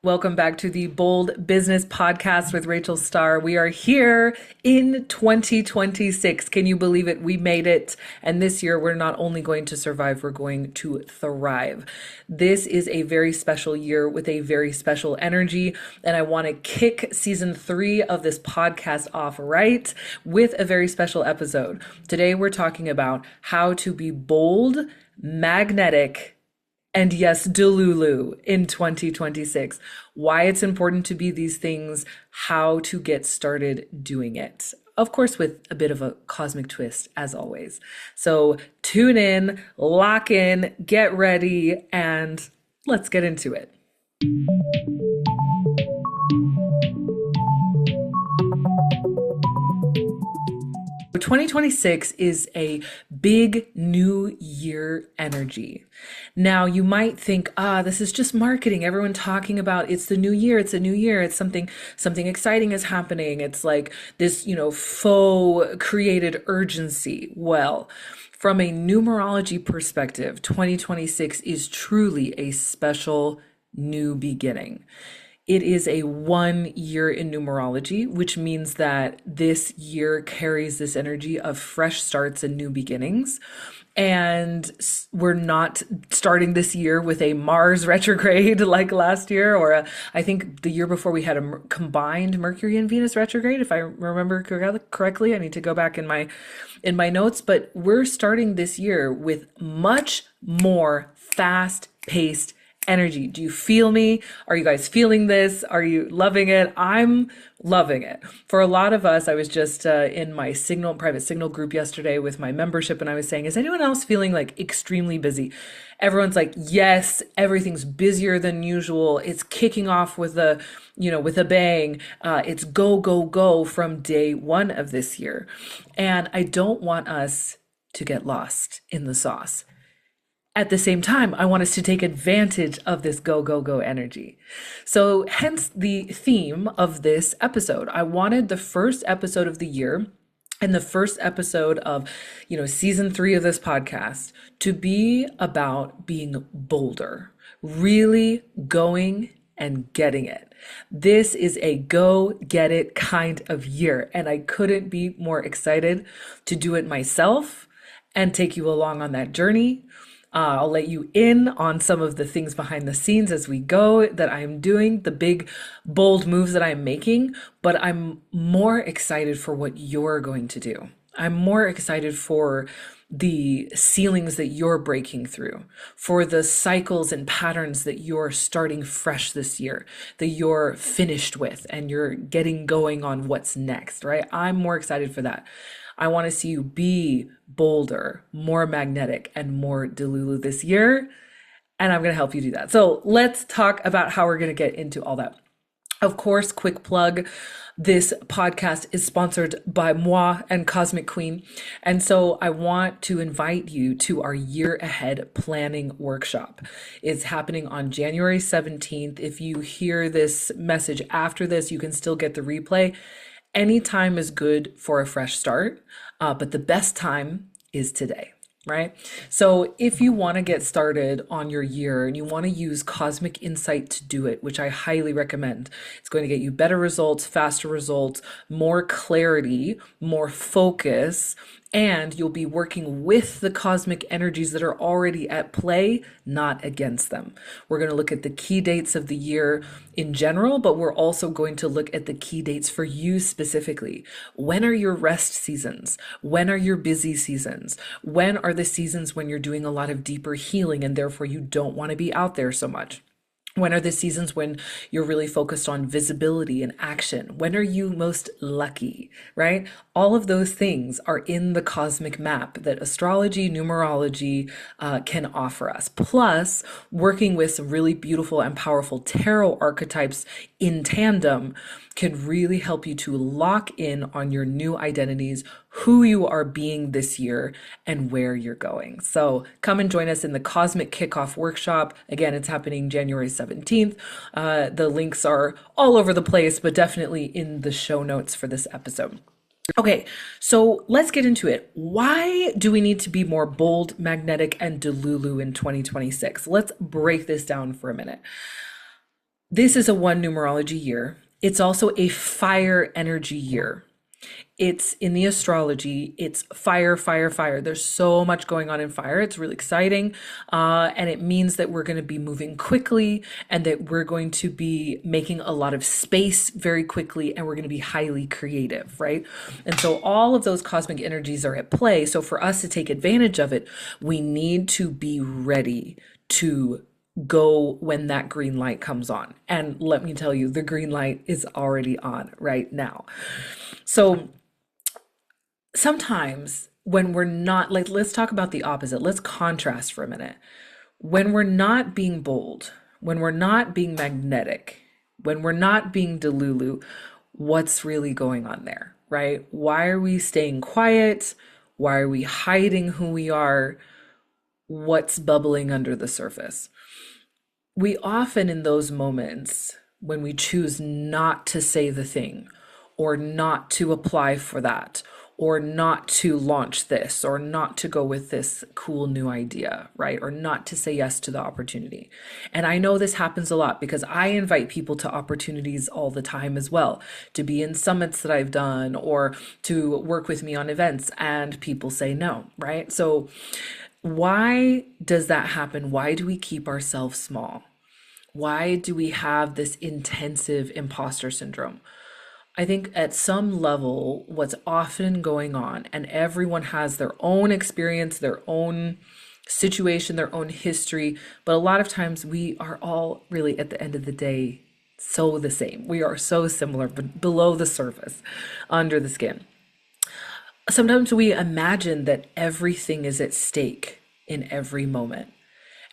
Welcome back to the Bold Business Podcast with Rachel Starr. We are here in 2026. Can you believe it? We made it. And this year, we're not only going to survive, we're going to thrive. This is a very special year with a very special energy. And I want to kick season 3 of this podcast off right with a very special episode. Today, we're talking about how to be bold, magnetic, and yes, Delulu in 2026. Why it's important to be these things, how to get started doing it. Of course, with a bit of a cosmic twist, as always. So tune in, lock in, get ready, and let's get into it. 2026 is a big new year energy. Now, you might think, this is just marketing. Everyone talking about it's the new year, it's a new year, it's something exciting is happening. It's like this, faux created urgency. Well, from a numerology perspective, 2026 is truly a special new beginning. It is a 1 year in numerology, which means that this year carries this energy of fresh starts and new beginnings. And we're not starting this year with a Mars retrograde like last year, or I think the year before we had a combined Mercury and Venus retrograde, if I remember correctly. I need to go back in my notes, but we're starting this year with much more fast-paced energy. Do you feel me? Are you guys feeling this? Are you loving it? I'm loving it. For a lot of us, I was just in my private signal group yesterday with my membership, and I was saying, is anyone else feeling like extremely busy? Everyone's like, yes, everything's busier than usual. It's kicking off with a bang. It's go, go, go from day one of this year. And I don't want us to get lost in the sauce. At the same time, I want us to take advantage of this go, go, go energy. So hence the theme of this episode. I wanted the first episode of the year and the first episode of, season 3 of this podcast to be about being bolder, really going and getting it. This is a go get it kind of year. And I couldn't be more excited to do it myself and take you along on that journey. I'll let you in on some of the things behind the scenes as we go that I'm doing, the big, bold moves that I'm making, but I'm more excited for what you're going to do. I'm more excited for the ceilings that you're breaking through, for the cycles and patterns that you're starting fresh this year, that you're finished with, and you're getting going on what's next, right? I'm more excited for that. I want to see you be bolder, more magnetic, and more Delulu this year. And I'm going to help you do that. So let's talk about how we're going to get into all that. Of course, quick plug. This podcast is sponsored by moi and Cosmic Queen. And so I want to invite you to our year ahead planning workshop. It's happening on January 17th. If you hear this message after this, you can still get the replay. Any time is good for a fresh start, but the best time is today, right? So if you want to get started on your year and you want to use Cosmic Insight to do it, which I highly recommend, it's going to get you better results, faster results, more clarity, more focus, and you'll be working with the cosmic energies that are already at play, not against them. We're going to look at the key dates of the year in general, but we're also going to look at the key dates for you specifically. When are your rest seasons? When are your busy seasons? When are the seasons when you're doing a lot of deeper healing and therefore you don't want to be out there so much? When are the seasons when you're really focused on visibility and action? When are you most lucky, right? All of those things are in the cosmic map that astrology, numerology can offer us. Plus, working with some really beautiful and powerful tarot archetypes in tandem can really help you to lock in on your new identities, who you are being this year, and where you're going. So come and join us in the Cosmic Kickoff Workshop. Again, it's happening January 17th. The links are all over the place, but definitely in the show notes for this episode. Okay, so let's get into it. Why do we need to be more bold, magnetic, and Delulu in 2026? Let's break this down for a minute. This is a one numerology year. It's also a fire energy year. It's in the astrology, it's fire, fire, fire. There's so much going on in fire. It's really exciting. And it means that we're going to be moving quickly and that we're going to be making a lot of space very quickly and we're going to be highly creative, right? And so all of those cosmic energies are at play. So for us to take advantage of it, we need to be ready to go when that green light comes on. And let me tell you, the green light is already on right now. So sometimes when we're not, like, let's talk about the opposite. Let's contrast for a minute. When we're not being bold, when we're not being magnetic, when we're not being Delulu, what's really going on there, right? Why are we staying quiet? Why are we hiding who we are? What's bubbling under the surface? We often, in those moments, when we choose not to say the thing, or not to apply for that, or not to launch this, or not to go with this cool new idea, right? Or not to say yes to the opportunity. And I know this happens a lot because I invite people to opportunities all the time as well, to be in summits that I've done or to work with me on events, and people say no, right? So why does that happen? Why do we keep ourselves small? Why do we have this intensive imposter syndrome? I think at some level, what's often going on, and everyone has their own experience, their own situation, their own history, but a lot of times we are all really, at the end of the day, so the same. We are so similar, but below the surface, under the skin. Sometimes we imagine that everything is at stake in every moment.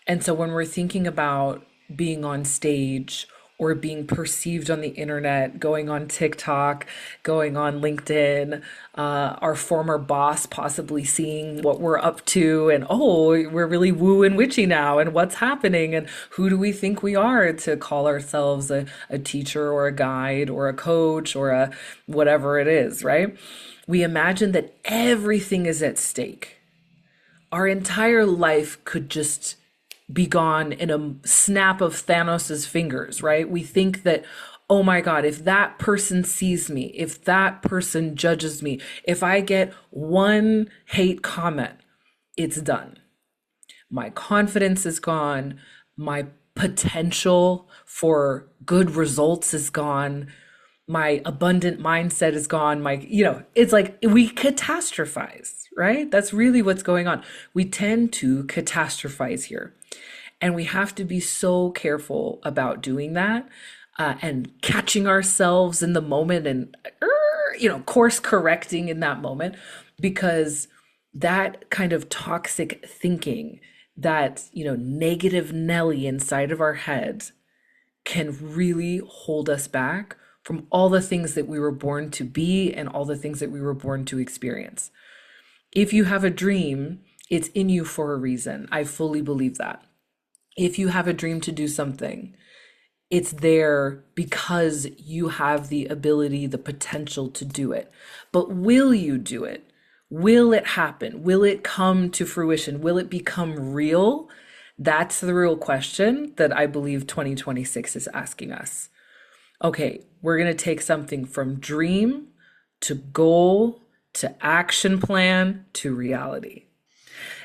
And so when we're thinking about being on stage or being perceived on the internet, going on TikTok, going on LinkedIn, our former boss possibly seeing what we're up to, and oh, we're really woo and witchy now, and what's happening, and who do we think we are to call ourselves a teacher or a guide or a coach or a whatever it is, right? We imagine that everything is at stake. Our entire life could just be gone in a snap of Thanos's fingers, right? We think that, oh my God, if that person sees me, if that person judges me, if I get one hate comment, it's done. My confidence is gone. My potential for good results is gone. My abundant mindset is gone. It's like we catastrophize, right? That's really what's going on. We tend to catastrophize here. And we have to be so careful about doing that and catching ourselves in the moment and, course correcting in that moment, because that kind of toxic thinking, that, negative Nelly inside of our heads can really hold us back from all the things that we were born to be and all the things that we were born to experience. If you have a dream, it's in you for a reason. I fully believe that. If you have a dream to do something, it's there because you have the ability, the potential to do it. But will you do it? Will it happen? Will it come to fruition? Will it become real? That's the real question that I believe 2026 is asking us. Okay, we're going to take something from dream to goal to action plan to reality.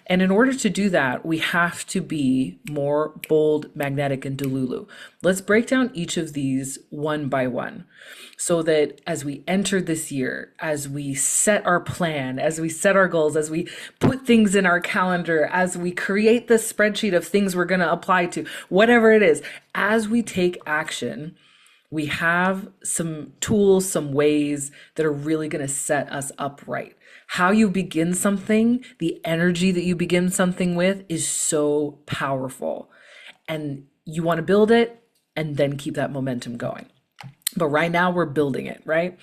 And in order to do that, we have to be more bold, magnetic, and Delulu. Let's break down each of these one by one so that as we enter this year, as we set our plan, as we set our goals, as we put things in our calendar, as we create the spreadsheet of things we're going to apply to, whatever it is, as we take action, we have some tools, some ways that are really going to set us up right. How you begin something, the energy that you begin something with is so powerful. And you want to build it and then keep that momentum going. But right now we're building it, right?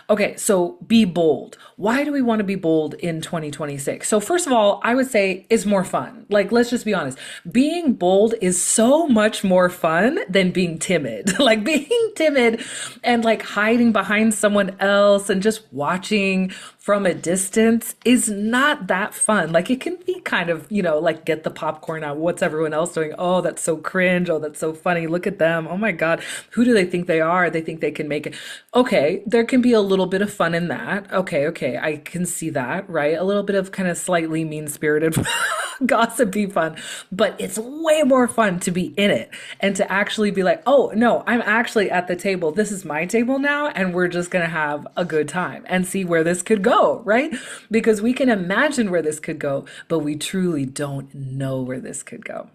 Okay, so be bold. Why do we want to be bold in 2026? So first of all, I would say it's more fun. Like, let's just be honest. Being bold is so much more fun than being timid. Like being timid and like hiding behind someone else and just watching from a distance is not that fun. Like it can be kind of, like get the popcorn out. What's everyone else doing? Oh, that's so cringe. Oh, that's so funny. Look at them. Oh my God. Who do they think they are? They think they can make it. Okay, there can be a little bit of fun in that. Okay, okay. I can see that, right? A little bit of kind of slightly mean-spirited gossipy fun, but it's way more fun to be in it and to actually be like, oh no, I'm actually at the table. This is my table now, and we're just gonna have a good time and see where this could go, right? Because we can imagine where this could go, but we truly don't know where this could go.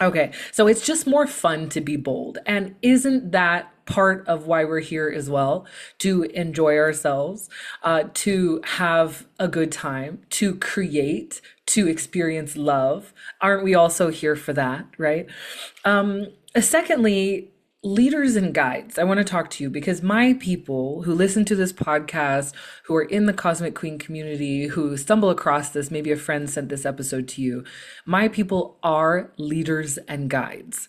Okay, so it's just more fun to be bold. And isn't that part of why we're here as well? To enjoy ourselves, to have a good time, to create, to experience love. Aren't we also here for that, right? Secondly, leaders and guides. I want to talk to you because my people who listen to this podcast, who are in the Cosmic Queen community, who stumble across this, maybe a friend sent this episode to you, my people are leaders and guides.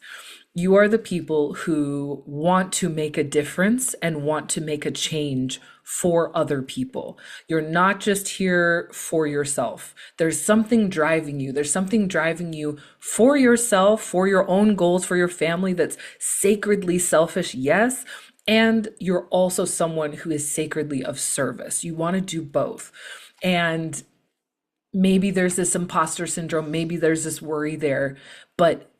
You are the people who want to make a difference and want to make a change for other people. You're not just here for yourself. There's something driving you. There's something driving you for yourself, for your own goals, for your family that's sacredly selfish, yes. And you're also someone who is sacredly of service. You want to do both. And maybe there's this imposter syndrome, maybe there's this worry there, but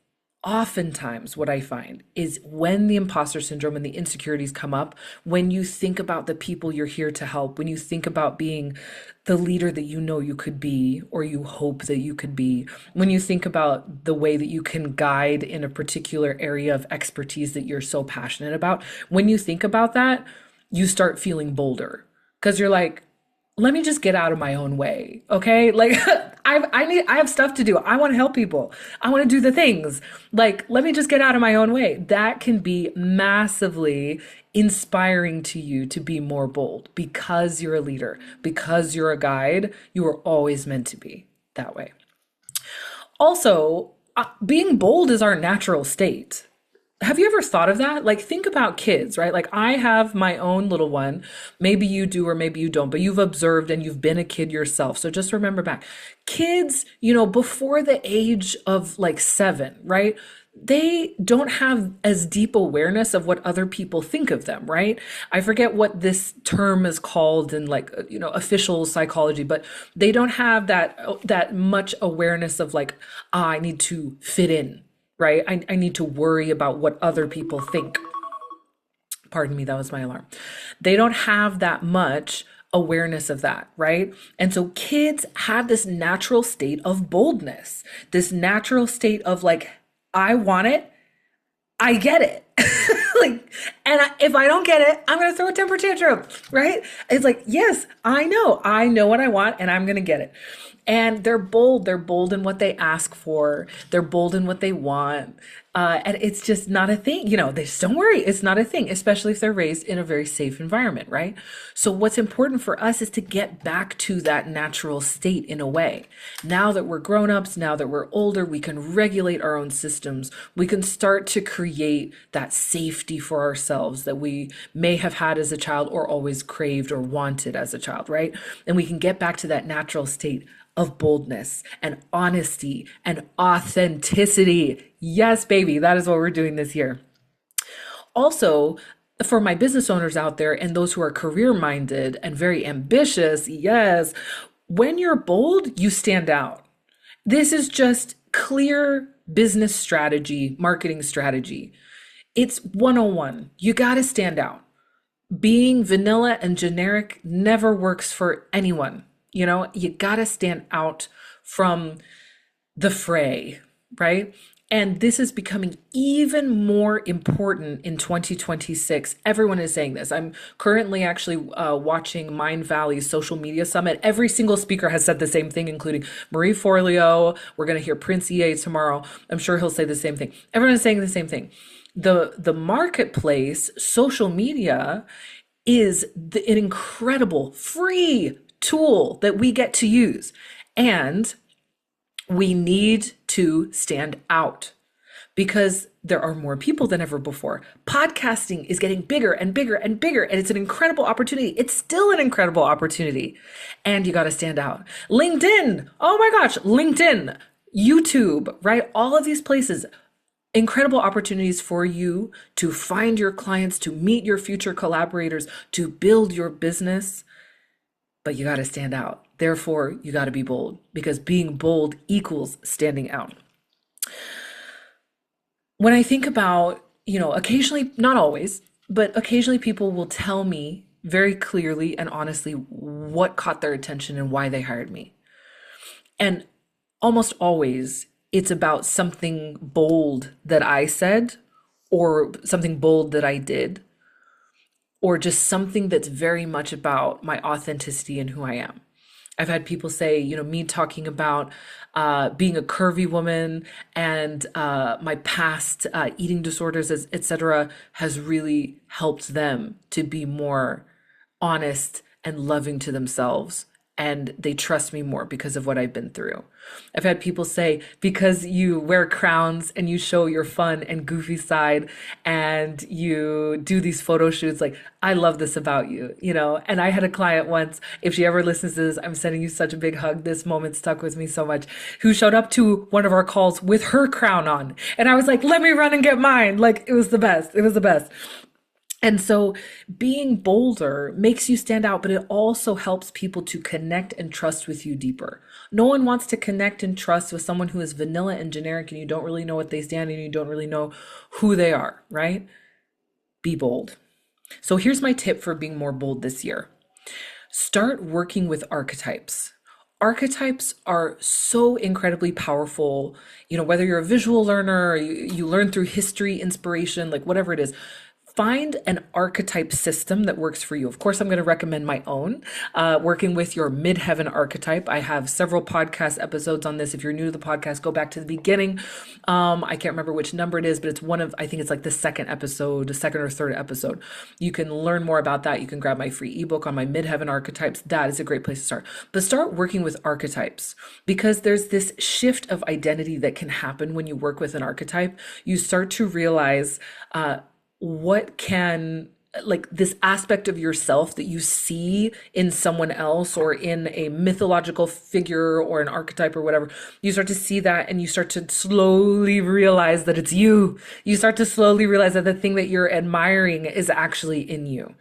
oftentimes what I find is when the imposter syndrome and the insecurities come up, when you think about the people you're here to help, when you think about being the leader that you know you could be, or you hope that you could be, when you think about the way that you can guide in a particular area of expertise that you're so passionate about, when you think about that, you start feeling bolder because you're like, let me just get out of my own way. Okay. Like I have stuff to do. I want to help people. I want to do the things. Like, let me just get out of my own way. That can be massively inspiring to you to be more bold because you're a leader, because you're a guide. You were always meant to be that way. Also, being bold is our natural state. Have you ever thought of that? Like, think about kids, right? Like, I have my own little one. Maybe you do, or maybe you don't, but you've observed and you've been a kid yourself. So just remember back. Kids, before the age of like 7, right? They don't have as deep awareness of what other people think of them, right? I forget what this term is called in like, official psychology, but they don't have that much awareness of like, I need to fit in, right? I need to worry about what other people think. Pardon me, that was my alarm. They don't have that much awareness of that, right? And so kids have this natural state of boldness, this natural state of like, I want it, I get it. If I don't get it, I'm going to throw a temper tantrum, right? It's like, yes, I know what I want and I'm going to get it. And they're bold. They're bold in what they ask for. They're bold in what they want. And it's just not a thing. They just don't worry. It's not a thing, especially if they're raised in a very safe environment, right? So what's important for us is to get back to that natural state in a way. Now that we're grown-ups, now that we're older, we can regulate our own systems. We can start to create that safety for ourselves that we may have had as a child or always craved or wanted as a child, right? And we can get back to that natural state of boldness and honesty and authenticity. Yes, baby, that is what we're doing this year. Also, for my business owners out there and those who are career minded and very ambitious, yes, when you're bold, you stand out. This is just clear business strategy, marketing strategy. It's 101. You got to stand out. Being vanilla and generic never works for anyone. You got to stand out from the fray, right? And this is becoming even more important in 2026. Everyone is saying this. I'm currently actually watching Mind Valley's social media summit. Every single speaker has said the same thing, including Marie Forleo. We're going to hear Prince EA tomorrow. I'm sure he'll say the same thing. Everyone is saying the same thing. The marketplace, social media, is an incredible free tool that we get to use. And we need to stand out because there are more people than ever before. Podcasting is getting bigger and bigger and bigger, and it's an incredible opportunity. It's still an incredible opportunity, and you got to stand out. LinkedIn, oh my gosh, LinkedIn, YouTube, right? All of these places, incredible opportunities for you to find your clients, to meet your future collaborators, to build your business, but you got to stand out. Therefore, you got to be bold because being bold equals standing out. When I think about, occasionally, not always, but occasionally people will tell me very clearly and honestly what caught their attention and why they hired me. And almost always it's about something bold that I said or something bold that I did or just something that's very much about my authenticity and who I am. I've had people say, me talking about being a curvy woman and my past eating disorders, etc., has really helped them to be more honest and loving to themselves. And they trust me more because of what I've been through. I've had people say, because you wear crowns and you show your fun and goofy side and you do these photo shoots, like, I love this about you. And I had a client once, if she ever listens to this, I'm sending you such a big hug. This moment stuck with me so much, who showed up to one of our calls with her crown on. And I was like, let me run and get mine. Like, it was the best. It was the best. And so being bolder makes you stand out, but it also helps people to connect and trust with you deeper. No one wants to connect and trust with someone who is vanilla and generic and you don't really know what they stand and you don't really know who they are, right? Be bold. So here's my tip for being more bold this year. Start working with archetypes. Archetypes are so incredibly powerful. Whether you're a visual learner, you learn through history, inspiration, like whatever it is. Find an archetype system that works for you. Of course, I'm going to recommend my own, working with your midheaven archetype. I have several podcast episodes on this. If you're new to the podcast, go back to the beginning. I can't remember which number it is, but it's I think it's like the second or third episode. You can learn more about that. You can grab my free ebook on my midheaven archetypes. That is a great place to start. But start working with archetypes because there's this shift of identity that can happen when you work with an archetype. You start to realize, what can, like, this aspect of yourself that you see in someone else or in a mythological figure or an archetype or whatever, you start to see that and you start to slowly realize that it's you. You start to slowly realize that the thing that you're admiring is actually in you.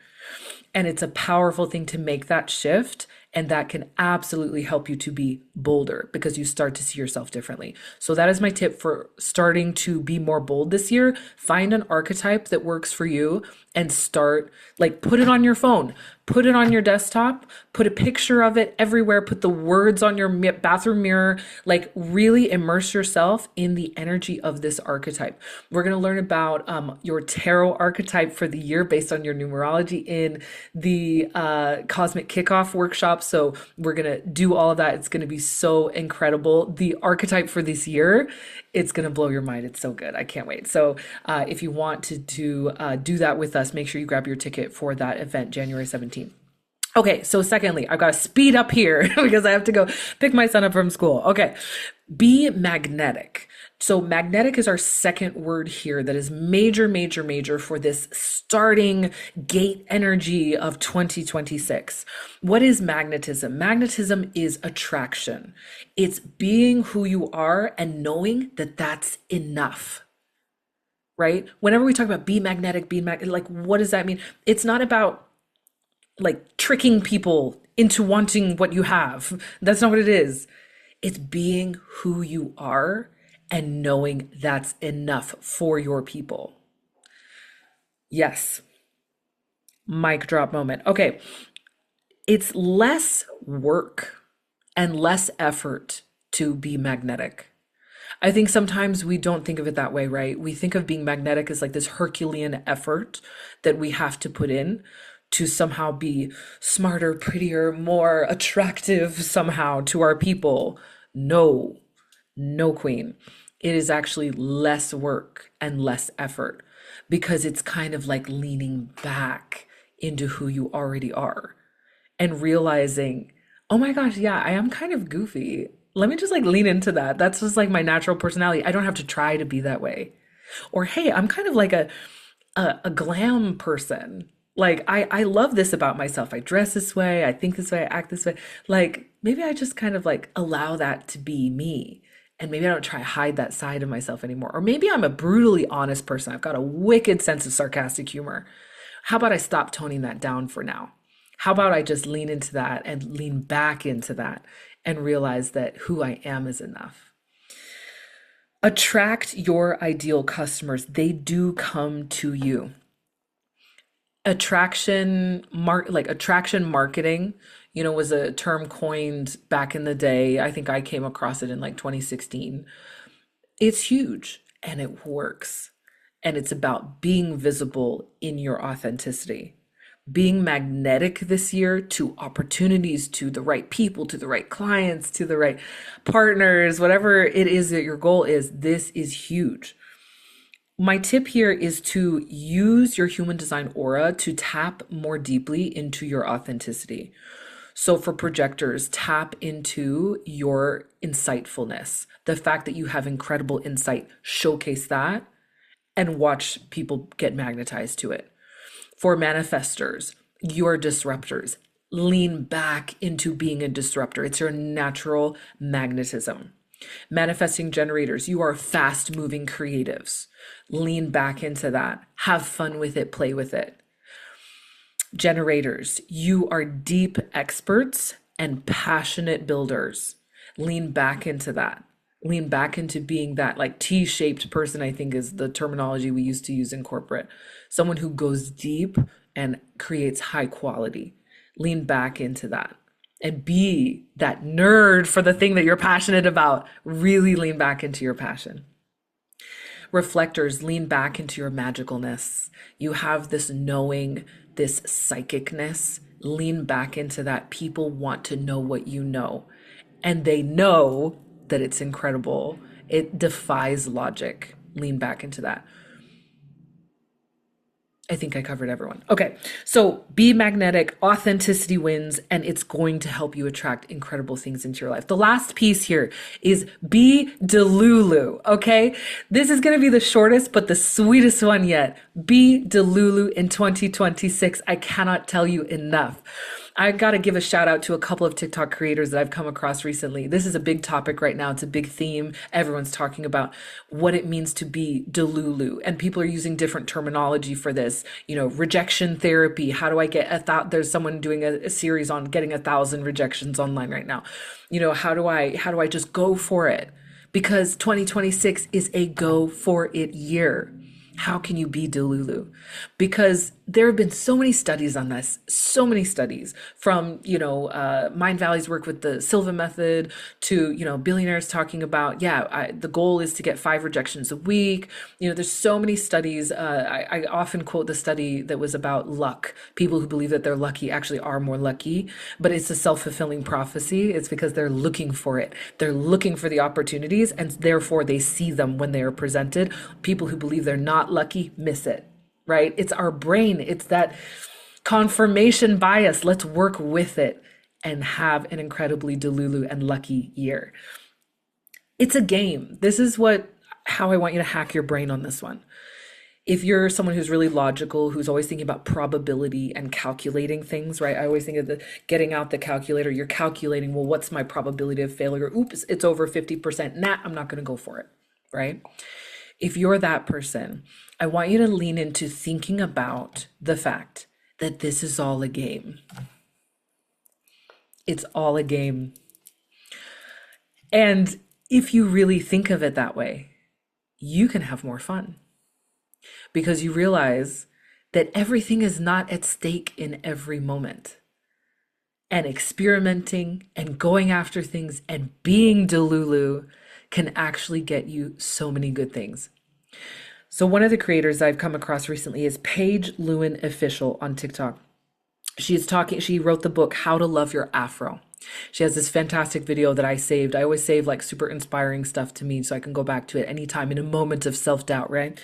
And it's a powerful thing to make that shift. And that can absolutely help you to be bolder because you start to see yourself differently. So that is my tip for starting to be more bold this year. Find an archetype that works for you and start, like, put it on your phone, put it on your desktop, put a picture of it everywhere, put the words on your bathroom mirror, like really immerse yourself in the energy of this archetype. We're going to learn about your tarot archetype for the year based on your numerology in the Cosmic Kickoff workshop. So we're going to do all of that. It's going to be so incredible. The archetype for this year, it's going to blow your mind. It's so good. I can't wait. So if you want to do that with us, make sure you grab your ticket for that event, January 17th. Okay, so secondly, I've got to speed up here because I have to go pick my son up from school. Okay, be magnetic. So magnetic is our second word here that is major, major, major for this starting gate energy of 2026. What is magnetism? Magnetism is attraction. It's being who you are and knowing that that's enough. Right? Whenever we talk about be magnetic, like, what does that mean? It's not about like tricking people into wanting what you have. That's not what it is. It's being who you are and knowing that's enough for your people. Yes. Mic drop moment. Okay. It's less work and less effort to be magnetic. I think sometimes we don't think of it that way, right? We think of being magnetic as like this Herculean effort that we have to put in to somehow be smarter, prettier, more attractive somehow to our people. No, no, queen. It is actually less work and less effort because it's kind of like leaning back into who you already are and realizing, oh my gosh, yeah, I am kind of goofy. Let me just like lean into that. That's just like my natural personality. I don't have to try to be that way. Or, hey, I'm kind of like a glam person. Like I love this about myself. I dress this way, I think this way, I act this way. Like maybe I just kind of like allow that to be me. And maybe I don't try to hide that side of myself anymore. Or maybe I'm a brutally honest person. I've got a wicked sense of sarcastic humor. How about I stop toning that down for now? How about I just lean into that and lean back into that and realize that who I am is enough? Attract your ideal customers. They do come to you. Attraction marketing, was a term coined back in the day. I think I came across it in like 2016. It's huge and it works. And it's about being visible in your authenticity, being magnetic this year to opportunities, to the right people, to the right clients, to the right partners, whatever it is that your goal is. This is huge. My tip here is to use your human design aura to tap more deeply into your authenticity. So for projectors, tap into your insightfulness, the fact that you have incredible insight, showcase that and watch people get magnetized to it. For manifestors, your disruptors, lean back into being a disruptor. It's your natural magnetism. Manifesting generators, you are fast moving creatives. Lean back into that. Have fun with it, play with it. Generators, you are deep experts and passionate builders. Lean back into that. Lean back into being that like T-shaped person, I think is the terminology we used to use in corporate. Someone who goes deep and creates high quality. Lean back into that and be that nerd for the thing that you're passionate about. Really lean back into your passion. Reflectors, lean back into your magicalness. You have this knowing, this psychicness. Lean back into that. People want to know what you know, and they know that it's incredible. It defies logic. Lean back into that. I think I covered everyone. Okay, so be magnetic, authenticity wins, and it's going to help you attract incredible things into your life. The last piece here is be Delulu, okay? This is gonna be the shortest, but the sweetest one yet. Be Delulu in 2026. I cannot tell you enough. I got to give a shout out to a couple of TikTok creators that I've come across recently. This is a big topic right now. It's a big theme. Everyone's talking about what it means to be Delulu, and people are using different terminology for this. Rejection therapy. How do I get there's someone doing a series on getting 1,000 rejections online right now. How do I just go for it? Because 2026 is a go for it year. How can you be Delulu? Because there have been so many studies on this, so many studies from, Mind Valley's work with the Silva method to, billionaires talking about, the goal is to get 5 rejections a week. There's so many studies. I often quote the study that was about luck. People who believe that they're lucky actually are more lucky, but it's a self-fulfilling prophecy. It's because they're looking for it. They're looking for the opportunities, and therefore they see them when they are presented. People who believe they're not lucky miss it, right? It's our brain. It's that confirmation bias. Let's work with it and have an incredibly Delulu and lucky year. It's a game. This is how I want you to hack your brain on this one. If you're someone who's really logical, who's always thinking about probability and calculating things, right? I always think of getting out the calculator. You're calculating, well, what's my probability of failure? Oops, it's over 50%. Nah, I'm not going to go for it, right? If you're that person, I want you to lean into thinking about the fact that this is all a game. It's all a game. And if you really think of it that way, you can have more fun because you realize that everything is not at stake in every moment. And experimenting and going after things and being Delulu can actually get you so many good things. So one of the creators I've come across recently is Paige Lewin Official on TikTok. She wrote the book, How to Love Your Afro. She has this fantastic video that I saved. I always save like super inspiring stuff to me so I can go back to it anytime in a moment of self-doubt, right?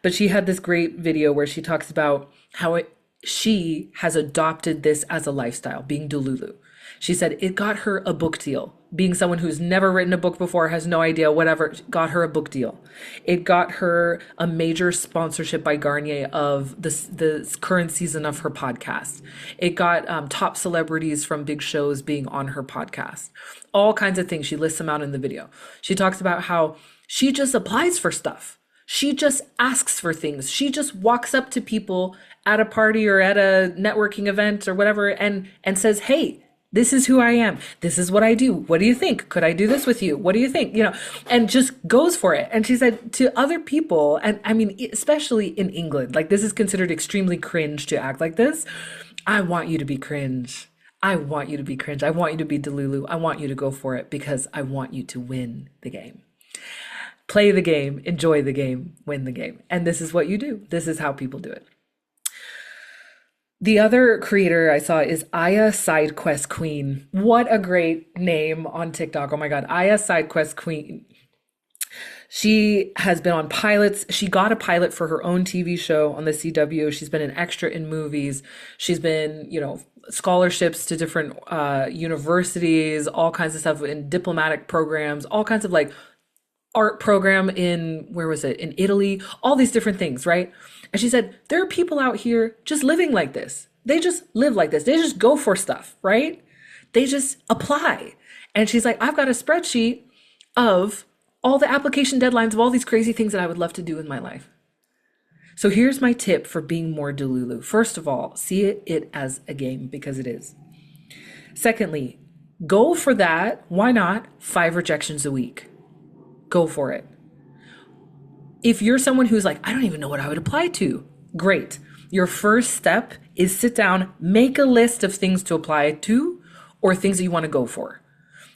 But she had this great video where she talks about how she has adopted this as a lifestyle, being Delulu. She said it got her a book deal being someone who's never written a book before, has no idea, whatever, got her a book deal. It got her a major sponsorship by Garnier of the current season of her podcast. It got top celebrities from big shows being on her podcast. All kinds of things. She lists them out in the video. She talks about how she just applies for stuff. She just asks for things. She just walks up to people at a party or at a networking event or whatever and says, hey, this is who I am. This is what I do. What do you think? Could I do this with you? What do you think? You know, and just goes for it. And she said to other people, and I mean, especially in England, like this is considered extremely cringe to act like this. I want you to be cringe. I want you to be cringe. I want you to be Delulu. I want you to go for it because I want you to win the game. Play the game, enjoy the game, win the game. And this is what you do. This is how people do it. The other creator I saw is Aya SideQuest Queen. What a great name on TikTok. Oh my God. Aya SideQuest Queen. She has been on pilots. She got a pilot for her own TV show on the CW. She's been an extra in movies. She's been, you know, scholarships to different universities, all kinds of stuff in diplomatic programs, all kinds of like art program in, where was it? In Italy, all these different things, right? And she said, there are people out here just living like this. They just live like this. They just go for stuff, right? They just apply. And she's like, I've got a spreadsheet of all the application deadlines of all these crazy things that I would love to do in my life. So here's my tip for being more Delulu. First of all, see it as a game because it is. Secondly, go for that. Why not 5 rejections a week? Go for it. If you're someone who's like, I don't even know what I would apply to, great. Your first step is sit down, make a list of things to apply to or things that you want to go for.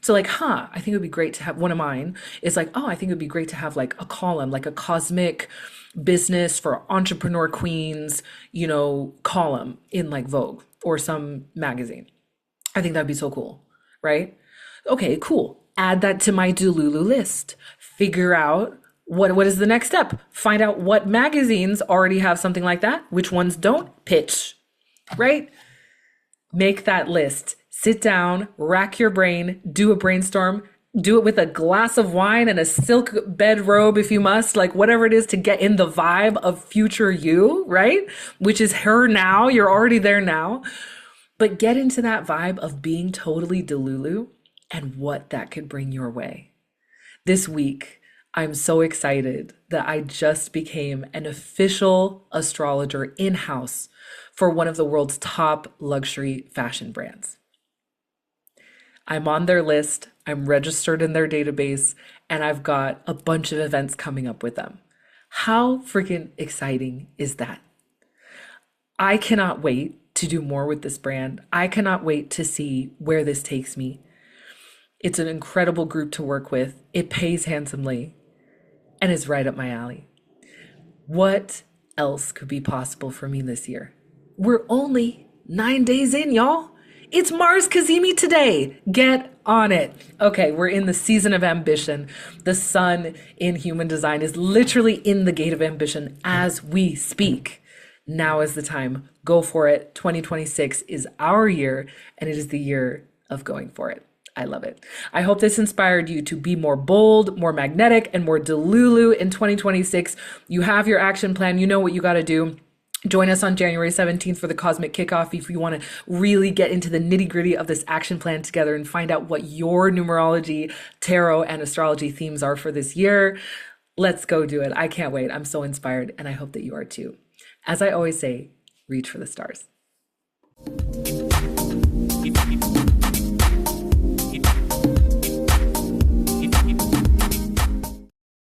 So like, I think it would be great to have, one of mine is like, I think it would be great to have like a column, like a cosmic business for entrepreneur queens, you know, column in like Vogue or some magazine. I think that'd be so cool, right? Okay, cool. Add that to my Delulu list. Figure out what is the next step. Find out what magazines already have something like that, which ones don't. Pitch, right? Make that list. Sit down, rack your brain, do a brainstorm, do it with a glass of wine and a silk bedrobe if you must, like whatever it is to get in the vibe of future you, right? Which is her now. You're already there now. But get into that vibe of being totally Delulu and what that could bring your way. This week, I'm so excited that I just became an official astrologer in-house for one of the world's top luxury fashion brands. I'm on their list, I'm registered in their database, and I've got a bunch of events coming up with them. How freaking exciting is that? I cannot wait to do more with this brand. I cannot wait to see where this takes me. It's an incredible group to work with. It pays handsomely and is right up my alley. What else could be possible for me this year? We're only 9 days in, y'all. It's Mars Kazemi today. Get on it. Okay, we're in the season of ambition. The sun in human design is literally in the gate of ambition as we speak. Now is the time. Go for it. 2026 is our year, and it is the year of going for it. I love it. I hope this inspired you to be more bold, more magnetic, and more Delulu in 2026. You have your action plan. You know what you got to do. Join us on January 17th for the Cosmic Kickoff if you want to really get into the nitty-gritty of this action plan together and find out what your numerology, tarot, and astrology themes are for this year. Let's go do it. I can't wait. I'm so inspired, and I hope that you are too. As I always say, reach for the stars.